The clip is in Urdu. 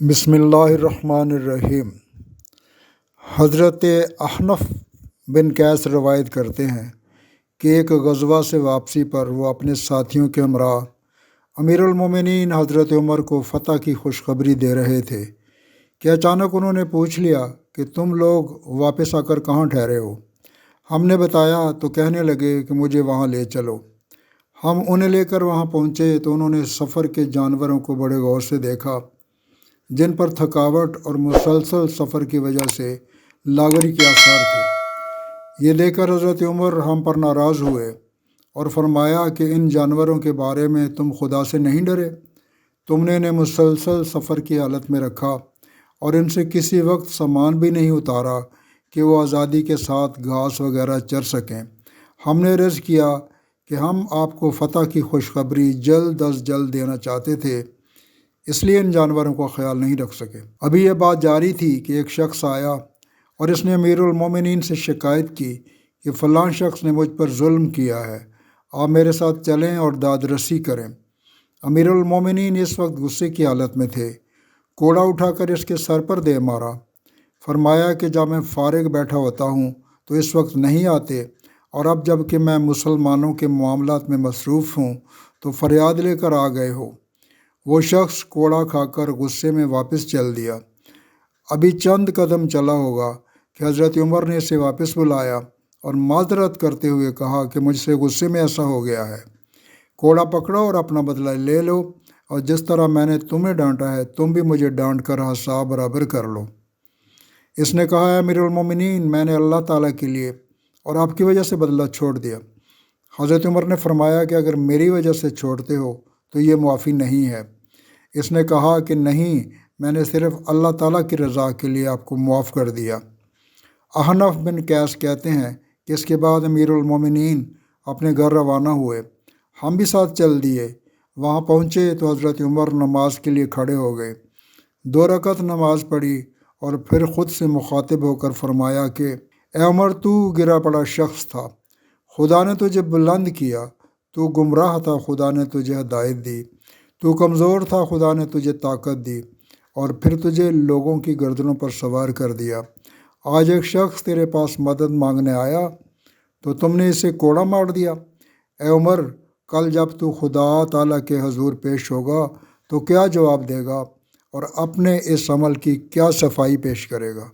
بسم اللہ الرحمن الرحیم۔ حضرت احنف بن قیس روایت کرتے ہیں کہ ایک غزوہ سے واپسی پر وہ اپنے ساتھیوں کے ہمراہ امیر المومنین حضرت عمر کو فتح کی خوشخبری دے رہے تھے کہ اچانک انہوں نے پوچھ لیا کہ تم لوگ واپس آ کر کہاں ٹھہرے ہو؟ ہم نے بتایا تو کہنے لگے کہ مجھے وہاں لے چلو۔ ہم انہیں لے کر وہاں پہنچے تو انہوں نے سفر کے جانوروں کو بڑے غور سے دیکھا جن پر تھکاوٹ اور مسلسل سفر کی وجہ سے لاغری کے آثار تھے۔ یہ دیکھ کر حضرت عمر ہم پر ناراض ہوئے اور فرمایا کہ ان جانوروں کے بارے میں تم خدا سے نہیں ڈرے؟ تم نے انہیں مسلسل سفر کی حالت میں رکھا اور ان سے کسی وقت سامان بھی نہیں اتارا کہ وہ آزادی کے ساتھ گھاس وغیرہ چر سکیں۔ ہم نے عرض کیا کہ ہم آپ کو فتح کی خوشخبری جلد از جلد دینا چاہتے تھے، اس لیے ان جانوروں کا خیال نہیں رکھ سکے۔ ابھی یہ بات جاری تھی کہ ایک شخص آیا اور اس نے امیر المومنین سے شکایت کی کہ فلاں شخص نے مجھ پر ظلم کیا ہے، آپ میرے ساتھ چلیں اور داد رسی کریں۔ امیر المومنین اس وقت غصے کی حالت میں تھے، کوڑا اٹھا کر اس کے سر پر دے مارا۔ فرمایا کہ جب میں فارغ بیٹھا ہوتا ہوں تو اس وقت نہیں آتے، اور اب جب کہ میں مسلمانوں کے معاملات میں مصروف ہوں تو فریاد لے کر آ گئے ہو۔ وہ شخص کوڑا کھا کر غصے میں واپس چل دیا۔ ابھی چند قدم چلا ہوگا کہ حضرت عمر نے اسے واپس بلایا اور معذرت کرتے ہوئے کہا کہ مجھ سے غصے میں ایسا ہو گیا ہے، کوڑا پکڑو اور اپنا بدلہ لے لو، اور جس طرح میں نے تمہیں ڈانٹا ہے تم بھی مجھے ڈانٹ کر حساب برابر کر لو۔ اس نے کہا، امیر المومنین، میں نے اللہ تعالیٰ کے لیے اور آپ کی وجہ سے بدلہ چھوڑ دیا۔ حضرت عمر نے فرمایا کہ اگر میری وجہ سے چھوڑتے ہو تو یہ معافی نہیں ہے۔ اس نے کہا کہ نہیں، میں نے صرف اللہ تعالیٰ کی رضا کے لیے آپ کو معاف کر دیا۔ احنف بن قیس کہتے ہیں کہ اس کے بعد امیر المومنین اپنے گھر روانہ ہوئے، ہم بھی ساتھ چل دیے۔ وہاں پہنچے تو حضرت عمر نماز کے لیے کھڑے ہو گئے، 2 رکعت نماز پڑھی اور پھر خود سے مخاطب ہو کر فرمایا کہ اے عمر، تو گرا پڑا شخص تھا، خدا نے تجھے بلند کیا، تو گمراہ تھا، خدا نے تجھے ہدایت دی، تو کمزور تھا، خدا نے تجھے طاقت دی، اور پھر تجھے لوگوں کی گردنوں پر سوار کر دیا۔ آج ایک شخص تیرے پاس مدد مانگنے آیا تو تم نے اسے کوڑا مار دیا۔ اے عمر، کل جب تو خدا تعالیٰ کے حضور پیش ہوگا تو کیا جواب دے گا اور اپنے اس عمل کی کیا صفائی پیش کرے گا؟